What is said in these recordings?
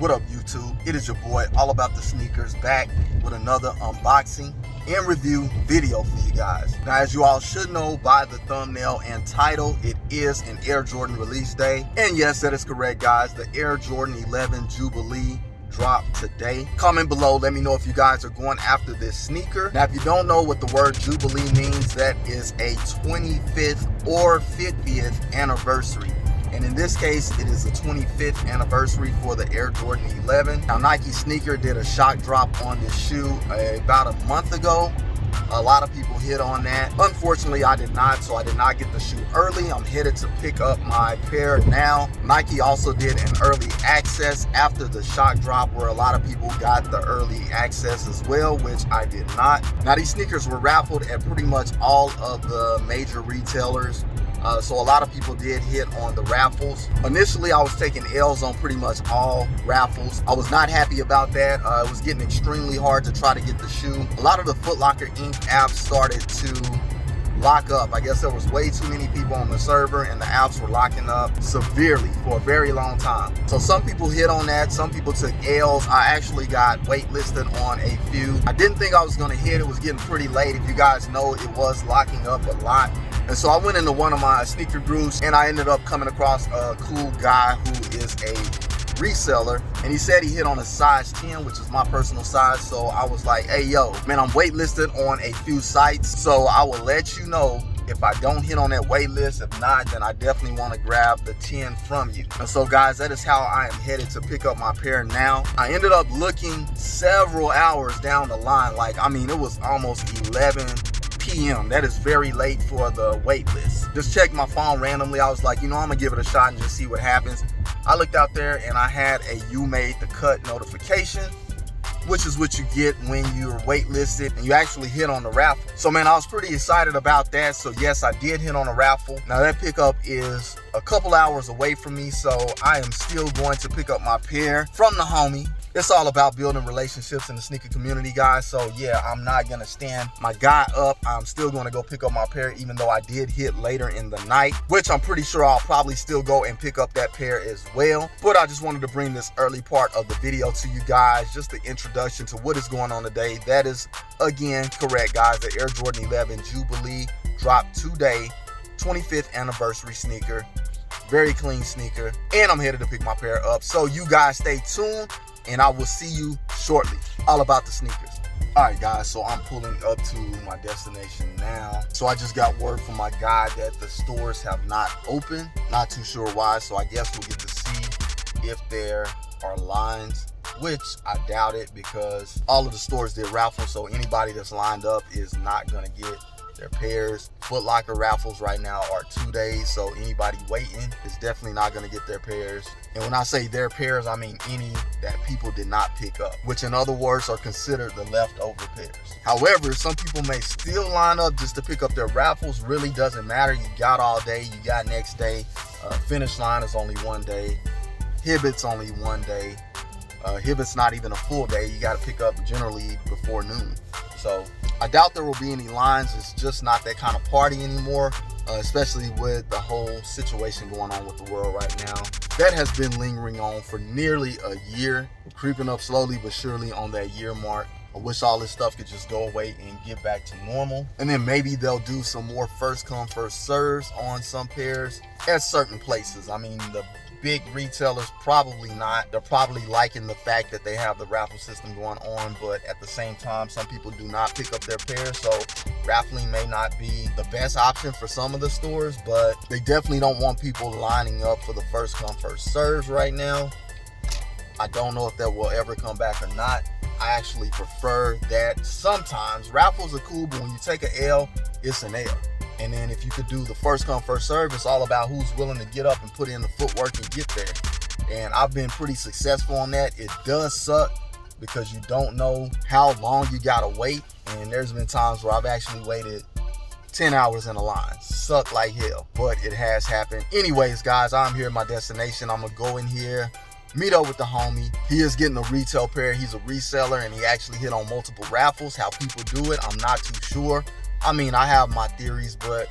What up, YouTube? It is your boy, All About The Sneakerz, back with another unboxing and review video for you guys. Now, as you all should know by the thumbnail and title, it is an Air Jordan release day. And yes, that is correct, guys. The Air Jordan 11 Jubilee dropped today. Comment below, let me know if you guys are going after this sneaker. Now, if you don't know what the word Jubilee means, that is a 25th or 50th anniversary. And in this case, it is the 25th anniversary for the Air Jordan 11. Now, Nike Sneaker did a shock drop on this shoe about a month ago. A lot of people hit on that. Unfortunately, I did not, so I did not get the shoe early. I'm headed to pick up my pair now. Nike also did an early access after the shock drop, where a lot of people got the early access as well, which I did not. Now, these sneakers were raffled at pretty much all of the major retailers. So a lot of people did hit on the raffles. Initially, I was taking L's on pretty much all raffles. I was not happy about that. It was getting extremely hard to try to get the shoe. A lot of the Foot Locker Inc. apps started to lock up. I guess there was way too many people on the server and the apps were locking up severely for a very long time. So some people hit on that. Some people took L's. I actually got waitlisted on a few. I didn't think I was going to hit. It was getting pretty late. If you guys know, it was locking up a lot. And so I went into one of my sneaker groups and I ended up coming across a cool guy who is a reseller, and he said he hit on a size 10, which is my personal size. So I was like, hey, yo, man, I'm waitlisted on a few sites, so I will let you know if I don't hit on that wait list. If not, then I definitely want to grab the 10 from you. And so, guys, that is how I am headed to pick up my pair now. I ended up looking several hours down the line. Like, I mean, it was almost 11 p.m. That is very late for the wait list. Just checked my phone randomly. I was like, you know, I'm gonna give it a shot and just see what happens. I looked out there and I had a "you made the cut" notification, which is what you get when you're waitlisted and you actually hit on the raffle. So, man, I was pretty excited about that. So yes, I did hit on a raffle. Now, that pickup is a couple hours away from me, so I am still going to pick up my pair from the homie. It's all about building relationships in the sneaker community, guys. So yeah, I'm not gonna stand my guy up. I'm still gonna go pick up my pair, even though I did hit later in the night, which I'm pretty sure I'll probably still go and pick up that pair as well. But I just wanted to bring this early part of the video to you guys, just the introduction to what is going on today. That is, again, correct, guys. The Air Jordan 11 Jubilee dropped today, 25th anniversary sneaker. Very clean sneaker, and I'm headed to pick my pair up. So you guys stay tuned, and I will see you shortly. All About The Sneakerz. All right, guys, so I'm pulling up to my destination now. So I just got word from my guy that the stores have not opened. Not too sure why, so I guess we'll get to see if there are lines, which I doubt it, because all of the stores did raffle, so anybody that's lined up is not gonna get their pairs. Foot Locker raffles right now are 2 days, so anybody waiting is definitely not going to get their pairs. And when I say their pairs, I mean any that people did not pick up, which in other words are considered the leftover pairs. However, some people may still line up just to pick up their raffles. Really doesn't matter. You got all day, you got next day. Finish line is only 1 day. Hibbit's only 1 day. Hibbit's not even a full day. You got to pick up generally before noon. So I doubt there will be any lines. It's just not that kind of party anymore, especially with the whole situation going on with the world right now. That has been lingering on for nearly a year. We're creeping up slowly but surely on that year mark. I wish all this stuff could just go away and get back to normal. And then maybe they'll do some more first come, first serves on some pairs at certain places. I mean, the big retailers probably not. They're probably liking the fact that they have the raffle system going on, but at the same time, some people do not pick up their pairs, so raffling may not be the best option for some of the stores, but they definitely don't want people lining up for the first come, first serves right now. I don't know if that will ever come back or not. I actually prefer that. Sometimes raffles are cool, but when you take an L, it's an L. And then if you could do the first come, first serve, it's all about who's willing to get up and put in the footwork and get there. And I've been pretty successful on that. It does suck because you don't know how long you gotta wait. And there's been times where I've actually waited 10 hours in a line. Suck like hell, but it has happened. Anyways, guys, I'm here at my destination. I'm gonna go in here, meet up with the homie. He is getting a retail pair. He's a reseller, and he actually hit on multiple raffles. How people do it, I'm not too sure. I mean, I have my theories, but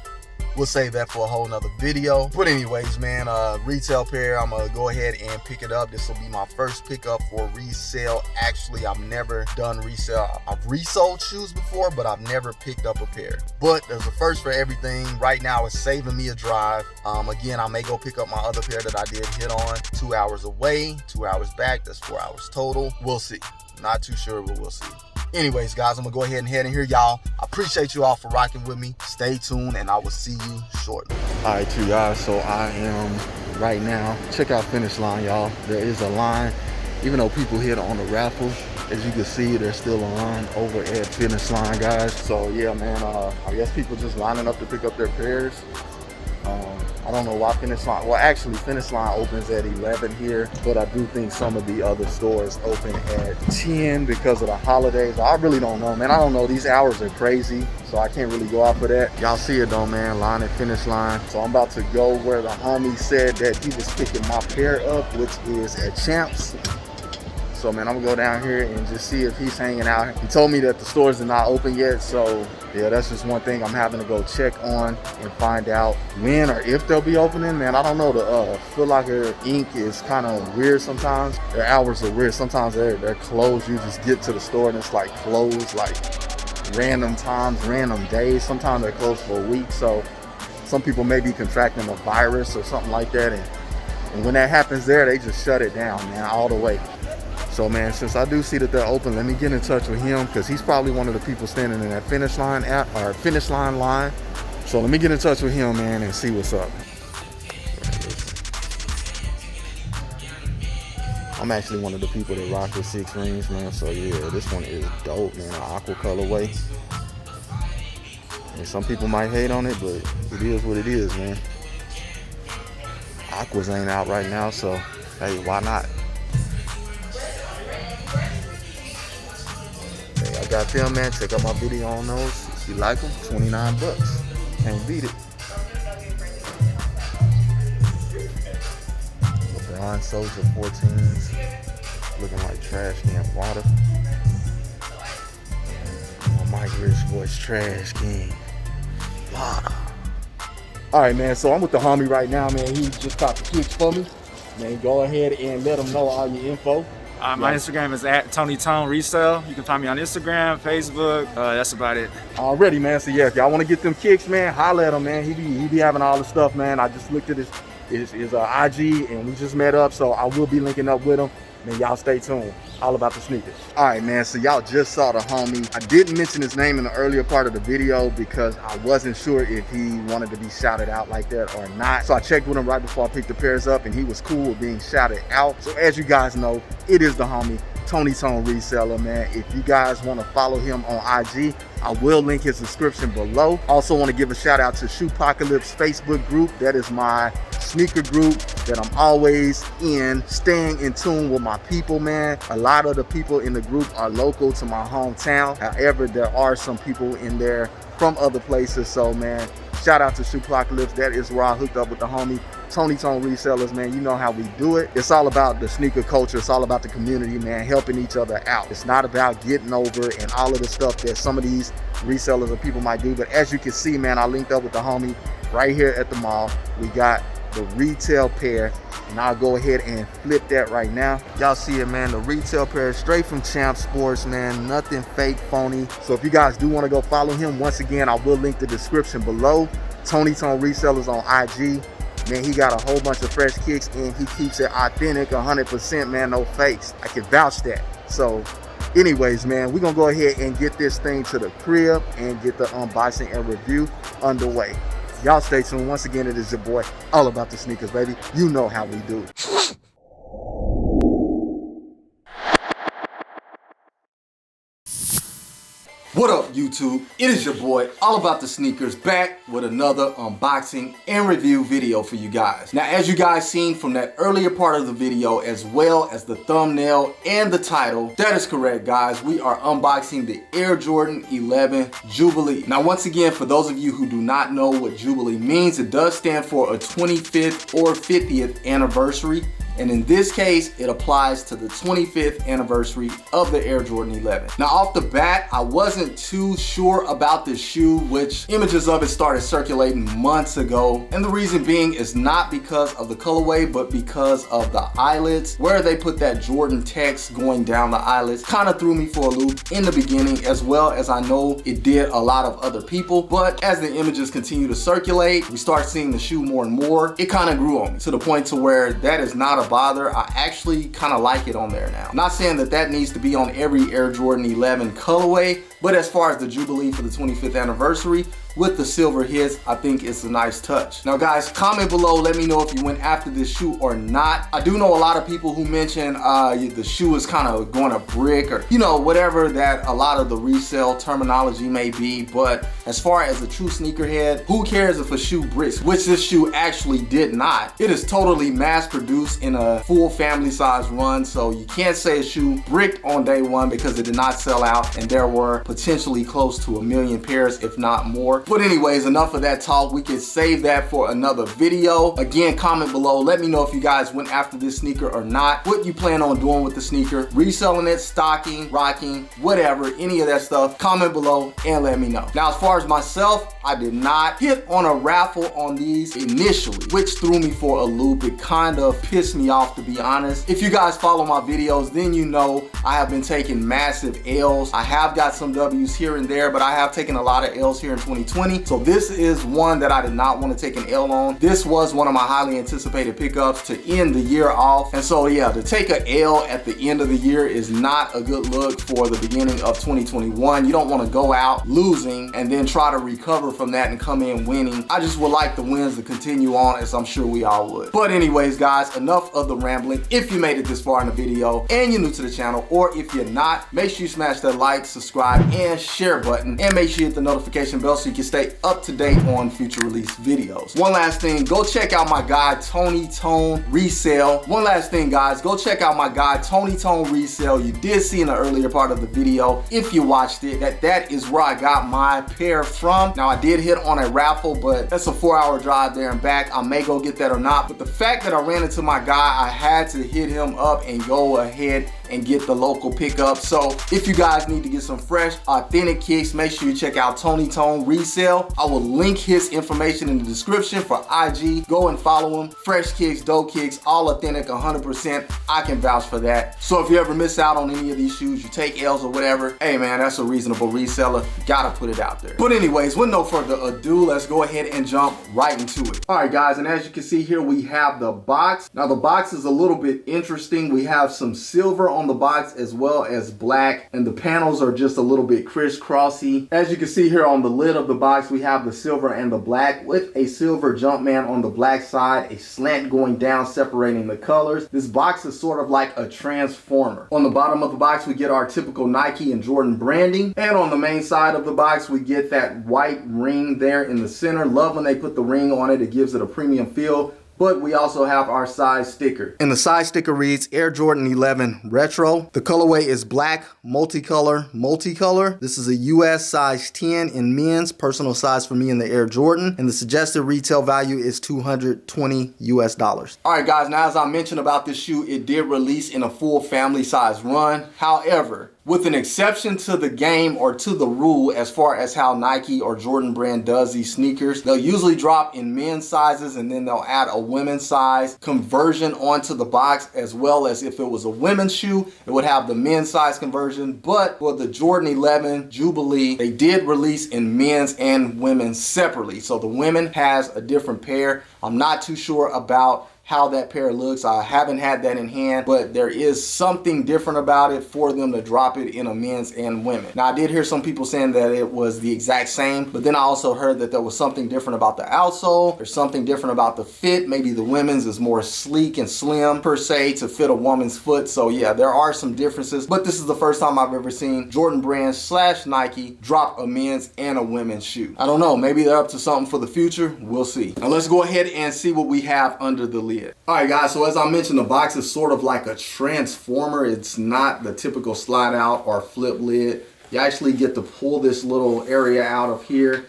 we'll save that for a whole nother video. But anyways, man, retail pair, I'm gonna go ahead and pick it up. This will be my first pickup for resale. Actually, I've never done resale. I've resold shoes before, but I've never picked up a pair. But there's a first for everything. Right now, it's saving me a drive. Again, I may go pick up my other pair that I did hit on. 2 hours away, 2 hours back. That's 4 hours total. We'll see. Not too sure, but we'll see. Anyways, guys, I'm gonna go ahead and head in here, y'all. I appreciate you all for rocking with me. Stay tuned, and I will see you shortly. All right, you guys, so I am right now. Check out Finish Line, y'all. There is a line. Even though people hit on the raffle, as you can see, there's still a line over at Finish Line, guys. So yeah, man, I guess people just lining up to pick up their pairs. I don't know why Finish Line, well, actually Finish Line opens at 11 here, but I do think some of the other stores open at 10 because of the holidays. I really don't know, man. I don't know, these hours are crazy, so I can't really go out for that. Y'all see it though, man, line at Finish Line. So I'm about to go where the homie said that he was picking my pair up, which is at Champs. So man, I'm gonna go down here and just see if he's hanging out. He told me that the stores are not open yet, so yeah, that's just one thing I'm having to go check on and find out when or if they'll be opening. Man, I don't know. The Foot Locker Inc. is kind of weird sometimes. Their hours are weird. Sometimes they're closed. You just get to the store and it's like closed, like random times, random days. Sometimes they're closed for a week. So some people may be contracting a virus or something like that. And when that happens there, they just shut it down, man, all the way. So man, since I do see that they're open, let me get in touch with him because he's probably one of the people standing in that Finish Line app or Finish Line line. So let me get in touch with him, man, and see what's up. I'm actually one of the people that rock the 6 rings, man. So yeah, this one is dope, man. An aqua colorway. And some people might hate on it, but it is what it is, man. Aquas ain't out right now, so hey, why not? Got them, man. Check out my video on those. If you like them, 29 bucks. Can't beat it. LeBron Soldier 14s. Looking like trash can water. Oh, Mike Rich voice trash can water. Alright, man. So I'm with the homie right now, man. He just popped the kicks for me. Man, go ahead and let him know all your info. My Instagram is at Tony Tone Resale. You can find me on Instagram, Facebook. That's about it. Already, man. So yeah, if y'all want to get them kicks, man, holla at him, man. He be having all the stuff, man. I just looked at his IG and we just met up, so I will be linking up with him. Man, y'all stay tuned. All about the sneakers. All right, man. So y'all just saw the homie. I didn't mention his name in the earlier part of the video because I wasn't sure if he wanted to be shouted out like that or not. So I checked with him right before I picked the pairs up, and he was cool with being shouted out. So as you guys know, it is the homie Tony Tone Reseller, man. If you guys want to follow him on IG, I will link his description below. Also want to give a shout out to Shoepocalypse Facebook group. That is my sneaker group that I'm always in, staying in tune with my people, man. A lot of the people in the group are local to my hometown. However, there are some people in there from other places. So man, shout out to Shoepocalypse. That is where I hooked up with the homie Tony Tone Resellers, man. You know how we do it. It's all about the sneaker culture. It's all about the community, man, helping each other out. It's not about getting over and all of the stuff that some of these resellers or people might do. But as you can see, man, I linked up with the homie right here at the mall. We got the retail pair, and I'll go ahead and flip that right now. Y'all see it, man. The retail pair straight from Champ Sports, man. Nothing fake, phony. So if you guys do want to go follow him, once again, I will link the description below. Tony Tone Resellers on IG. Man, he got a whole bunch of fresh kicks and he keeps it authentic, 100%, man, no fakes. I can vouch that. So anyways, man, we're gonna go ahead and get this thing to the crib and get the unboxing and review underway. Y'all stay tuned. Once again, it is your boy, All About The Sneakers, baby. You know how we do. What up, YouTube? It is your boy, All About The Sneakers, back with another unboxing and review video for you guys. Now, as you guys seen from that earlier part of the video, as well as the thumbnail and the title, that is correct, guys. We are unboxing the Air Jordan 11 Jubilee. Now, once again, for those of you who do not know what Jubilee means, it does stand for a 25th or 50th anniversary. and in this case, it applies to the 25th anniversary of the Air Jordan 11. Now off the bat, I wasn't too sure about this shoe, which images of it started circulating months ago, and the reason being is not because of the colorway, but because of the eyelets, where they put that Jordan text going down the eyelets. Kind of threw me for a loop in the beginning, as well as I know it did a lot of other people, but as the images continue to circulate, we start seeing the shoe more and more. It kind of grew on me to the point to where that is not a bother. I actually kind of like it on there now. Not saying that that needs to be on every Air Jordan 11 colorway, but as far as the Jubilee for the 25th anniversary with the silver hits, I think it's a nice touch. Now guys, comment below, let me know if you went after this shoe or not. I do know a lot of people who mention the shoe is kind of going to brick, or whatever that a lot of the resale terminology may be, but as far as a true sneakerhead, who cares if a shoe bricks, which this shoe actually did not. It is totally mass produced in a full family size run, so you can't say a shoe bricked on day one because it did not sell out, and there were potentially close to 1 million pairs, if not more. But anyways, enough of that talk. We can save that for another video. Again, comment below, let me know if you guys went after this sneaker or not, what you plan on doing with the sneaker, reselling it, stocking, rocking, whatever, any of that stuff. Comment below and let me know. Now as far as myself, I did not hit on a raffle on these initially, which threw me for a loop. It kind of pissed me off, to be honest. If you guys follow my videos, then you know I have been taking massive L's. I have got some W's here and there, but I have taken a lot of L's here in 2020. So this is one that I did not want to take an L on. This was one of my highly anticipated pickups to end the year off. And so yeah, to take an L at the end of the year is not a good look for the beginning of 2021. You don't want to go out losing and then try to recover from that and come in winning. I just would like the wins to continue on, as I'm sure we all would. But anyways guys, enough of the rambling. If you made it this far in the video and you're new to the channel, or if you're not, make sure you smash that like, subscribe, and share button, and make sure you hit the notification bell so you can stay up to date on future release videos. One last thing, go check out my guy Tony Tone Resale. One last thing guys, go check out my guy Tony Tone Resale. You did see in the earlier part of the video, if you watched it, that is where I got my pair from. Now I did hit on a raffle, but that's a 4-hour drive there and back. I may go get that or not, but the fact that I ran into my guy, I had to hit him up and go ahead and get the local pickup. So if you guys need to get some fresh, authentic kicks, make sure you check out Tony Tone Resale. I will link his information in the description for IG. Go and follow him. Fresh kicks, dope kicks, all authentic, 100%. I can vouch for that. So if you ever miss out on any of these shoes, you take L's or whatever, hey man, that's a reasonable reseller. Gotta put it out there. But anyways, with no further ado, let's go ahead and jump right into it. All right guys, and as you can see here, we have the box. Now the box is a little bit interesting. We have some silver on the box as well as black, and the panels are just a little bit crisscrossy. As you can see here on the lid of the box, we have the silver and the black with a silver Jumpman on the black side, a slant going down separating the colors. This box is sort of like a transformer. On the bottom of the box, we get our typical Nike and Jordan branding, and on the main side of the box, we get that white ring there in the center. Love when they put the ring on it. It gives it a premium feel. But we also have our size sticker. And the size sticker reads Air Jordan 11 Retro. The colorway is black, multicolor. This is a US size 10 in men's, personal size for me in the Air Jordan. And the suggested retail value is $220 US. All right guys, now as I mentioned about this shoe, it did release in a full family size run. However, with an exception to the game or to the rule as far as how Nike or Jordan brand does these sneakers, they'll usually drop in men's sizes and then they'll add a women's size conversion onto the box, as well as if it was a women's shoe, it would have the men's size conversion. But for the Jordan 11 Jubilee, they did release in men's and women's separately. So the women has a different pair. I'm not too sure about how that pair looks. I haven't had that in hand, but there is something different about it for them to drop it in a men's and women. Now I did hear some people saying that it was the exact same, but then I also heard that there was something different about the outsole. There's something different about the fit. Maybe the women's is more sleek and slim per se to fit a woman's foot. So yeah, there are some differences, but this is the first time I've ever seen Jordan brand / Nike drop a men's and a women's shoe. I don't know, maybe they're up to something for the future. We'll see. Now let's go ahead and see what we have under the lid. Alright guys, so as I mentioned, the box is sort of like a transformer. It's not the typical slide out or flip lid. You actually get to pull this little area out of here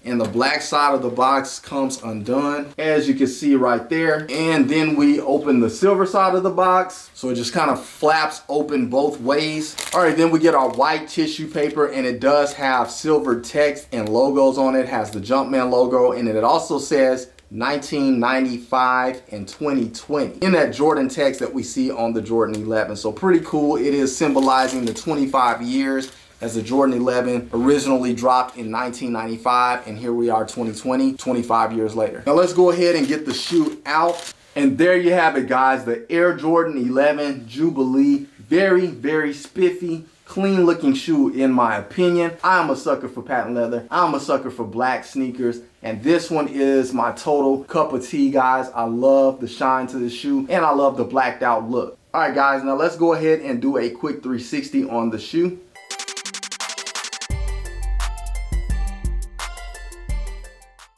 and the black side of the box comes undone, as you can see right there. And then we open the silver side of the box, so it just kind of flaps open both ways. All right, then we get our white tissue paper, and it does have silver text and logos on it. It has the Jumpman logo, and it also says 1995 and 2020 in that Jordan text that we see on the Jordan 11. So pretty cool. It is symbolizing the 25 years as the Jordan 11 originally dropped in 1995, and here we are 2020, 25 years later. Now let's go ahead and get the shoe out. And there you have it, guys, the Air Jordan 11 Jubilee. Very, very spiffy, clean looking shoe in my opinion. I'm a sucker for patent leather. I'm a sucker for black sneakers. And this one is my total cup of tea, guys. I love the shine to the shoe, and I love the blacked out look. All right, guys, now let's go ahead and do a quick 360 on the shoe.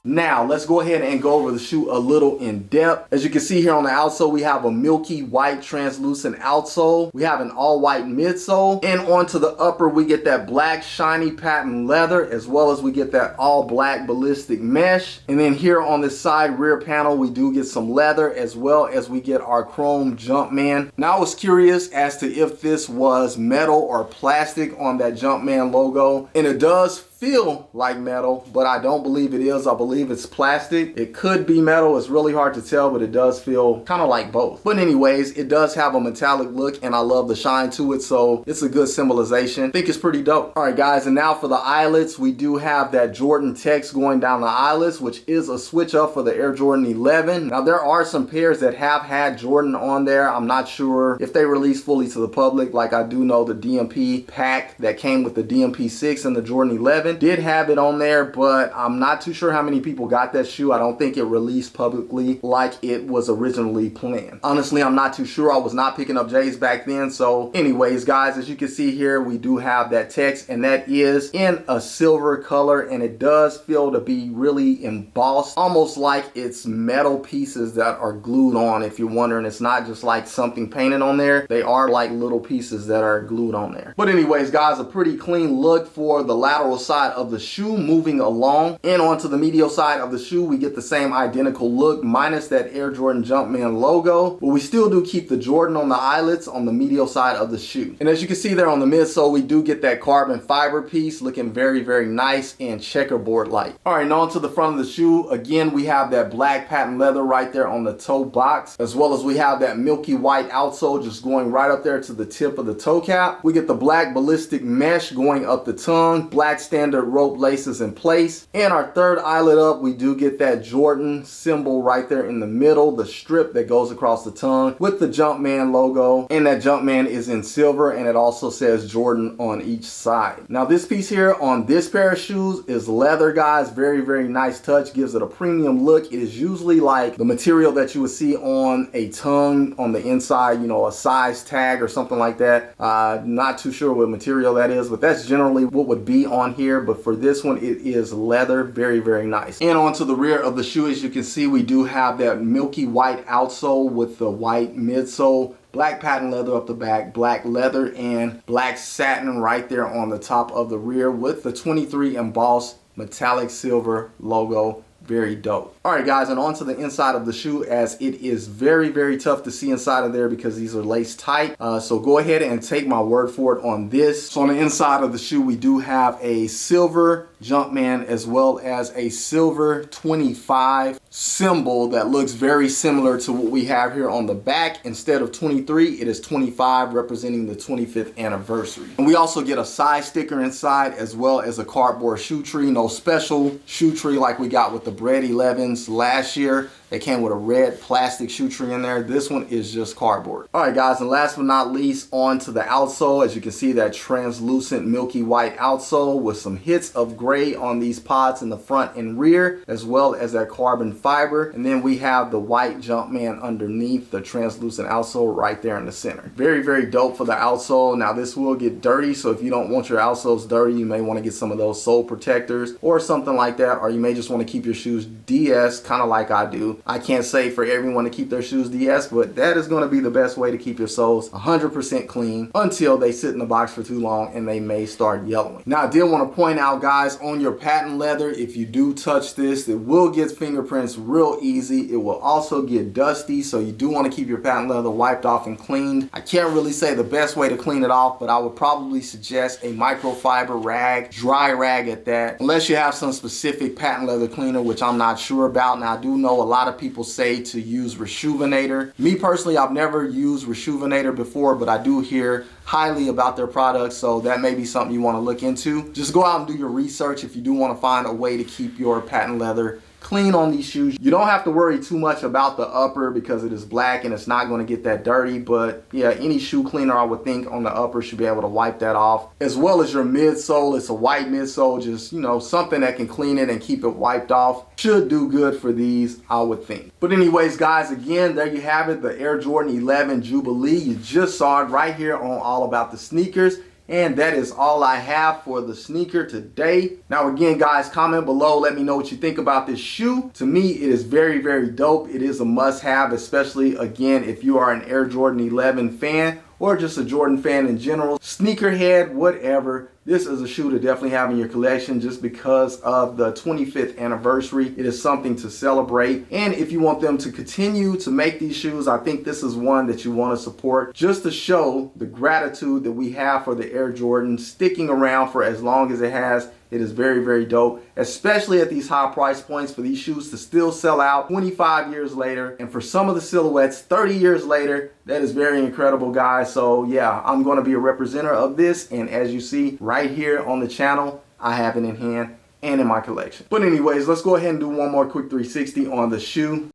Now, let's go ahead and go over the shoe a little in depth. As you can see here on the outsole, we have a milky white translucent outsole. We have an all white midsole. And onto the upper, we get that black shiny patent leather, as well as we get that all black ballistic mesh. And then here on this side rear panel, we do get some leather, as well as we get our chrome Jumpman. Now, I was curious as to if this was metal or plastic on that Jumpman logo. And it does feel like metal, but I don't believe it is. I believe it's plastic. It could be metal. It's really hard to tell, but it does feel kind of like both. But anyways, it does have a metallic look, and I love the shine to it, so it's a good symbolization. I think it's pretty dope. All right, guys, and now for the eyelets, we do have that Jordan text going down the eyelets, which is a switch up for the Air Jordan 11. Now, there are some pairs that have had Jordan on there. I'm not sure if they released fully to the public. Like, I do know the DMP pack that came with the DMP 6 and the Jordan 11 did have it on there, but I'm not too sure how many people got that shoe. I don't think it released publicly like it was originally planned. Honestly, I'm not too sure. I was not picking up J's back then. So anyways, guys, as you can see here, we do have that text, and that is in a silver color, and it does feel to be really embossed, almost like it's metal pieces that are glued on. If you're wondering, it's not just like something painted on there. They are like little pieces that are glued on there. But anyways, guys, a pretty clean look for the lateral side of the shoe. Moving along and onto the medial side of the shoe, we get the same identical look minus that Air Jordan Jumpman logo, but we still do keep the Jordan on the eyelets on the medial side of the shoe. And as you can see there on the midsole, we do get that carbon fiber piece looking very, very nice and checkerboard like. All right, now onto the front of the shoe. Again, we have that black patent leather right there on the toe box, as well as we have that milky white outsole just going right up there to the tip of the toe cap. We get the black ballistic mesh going up the tongue, black standard rope laces in place, and our third eyelet up, we do get that Jordan symbol right there in the middle, the strip that goes across the tongue with the Jumpman logo, and that Jumpman is in silver, and it also says Jordan on each side. Now this piece here on this pair of shoes is leather, guys. Very, very nice touch, gives it a premium look. It is usually like the material that you would see on a tongue on the inside, you know, a size tag or something like that. Not too sure what material that is, but that's generally what would be on here. But for this one, it is leather. Very, very nice. And onto the rear of the shoe, as you can see, we do have that milky white outsole with the white midsole, black patent leather up the back, black leather and black satin right there on the top of the rear with the 23 embossed metallic silver logo. Very dope. All right, guys, and onto the inside of the shoe, as it is very, very tough to see inside of there because these are laced tight. So go ahead and take my word for it on this. So on the inside of the shoe, we do have a silver Jumpman as well as a silver 25 symbol that looks very similar to what we have here on the back. Instead of 23, it is 25, representing the 25th anniversary. And we also get a size sticker inside as well as a cardboard shoe tree. No special shoe tree like we got with the Bread 11s last year. They came with a red plastic shoe tree in there. This one is just cardboard. All right, guys, and last but not least, on to the outsole. As you can see, that translucent milky white outsole with some hits of gray on these pods in the front and rear, as well as that carbon fiber. And then we have the white Jumpman underneath the translucent outsole right there in the center. Very, very dope for the outsole. Now, this will get dirty, so if you don't want your outsoles dirty, you may want to get some of those sole protectors or something like that, or you may just want to keep your shoes DS, kind of like I do. I can't say for everyone to keep their shoes DS, but that is going to be the best way to keep your soles 100% clean until they sit in the box for too long and they may start yellowing. Now, I did want to point out, guys, on your patent leather, if you do touch this, it will get fingerprints real easy. It will also get dusty, so you do want to keep your patent leather wiped off and cleaned. I can't really say the best way to clean it off, but I would probably suggest a microfiber rag, dry rag at that, unless you have some specific patent leather cleaner, which I'm not sure about. Now, I do know a lot of people say to use Rejuvenator. Me personally, I've never used Rejuvenator before, but I do hear highly about their products, so that may be something you want to look into. Just go out and do your research if you do want to find a way to keep your patent leather clean on these shoes. You don't have to worry too much about the upper because it is black and it's not going to get that dirty, but yeah, any shoe cleaner I would think on the upper should be able to wipe that off, as well as your midsole. It's a white midsole, just, you know, something that can clean it and keep it wiped off should do good for these, I would think. But anyways, guys, again, there you have it, the Air Jordan 11 Jubilee. You just saw it right here on All About the Sneakers. And that is all I have for the sneaker today. Now again, guys, comment below, let me know what you think about this shoe. To me, it is very, very dope. It is a must-have, especially again if you are an Air Jordan 11 fan or just a Jordan fan in general, sneakerhead, whatever. This is a shoe to definitely have in your collection just because of the 25th anniversary. It is something to celebrate. And if you want them to continue to make these shoes, I think this is one that you want to support just to show the gratitude that we have for the Air Jordan sticking around for as long as it has. It is very, very dope, especially at these high price points, for these shoes to still sell out 25 years later. And for some of the silhouettes, 30 years later, that is very incredible, guys. So yeah, I'm going to be a representative of this. And as you see right here on the channel, I have it in hand and in my collection. But anyways, let's go ahead and do one more quick 360 on the shoe.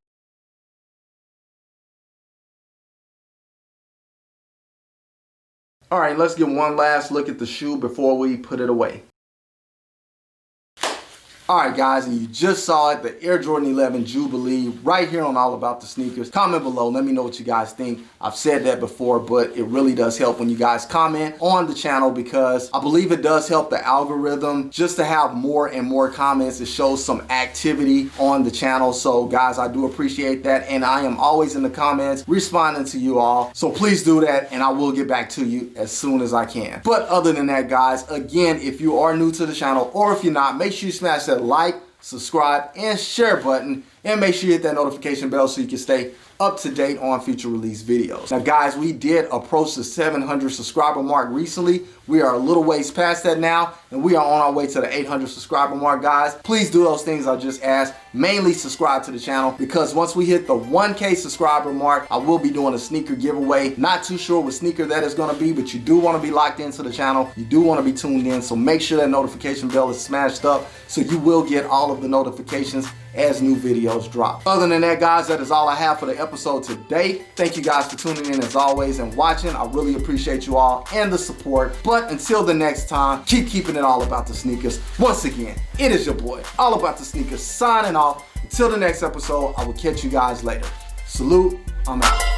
All right, let's get one last look at the shoe before we put it away. Alright guys, and you just saw it, the Air Jordan 11 Jubilee, right here on All About the Sneakers. Comment below, let me know what you guys think. I've said that before, but it really does help when you guys comment on the channel, because I believe it does help the algorithm just to have more and more comments. It shows some activity on the channel. So guys, I do appreciate that, and I am always in the comments responding to you all. So please do that, and I will get back to you as soon as I can. But other than that, guys, again, if you are new to the channel, or if you're not, make sure you smash that like, subscribe, and share button, and make sure you hit that notification bell so you can stay up to date on future release videos. Now guys, we did approach the 700 subscriber mark recently. We are a little ways past that now, and we are on our way to the 800 subscriber mark, guys. Please do those things I just asked. Mainly subscribe to the channel, because once we hit the 1K subscriber mark, I will be doing a sneaker giveaway. Not too sure what sneaker that is going to be, but you do want to be locked into the channel. You do want to be tuned in, so make sure that notification bell is smashed up so you will get all of the notifications as new videos drop. Other than that, guys, that is all I have for the episode today. Thank you guys for tuning in as always and watching. I really appreciate you all and the support. But until the next time, keep keeping it all about the sneakers. Once again, it is your boy, All About the Sneakers, signing off. Until the next episode, I will catch you guys later. Salute, I'm out.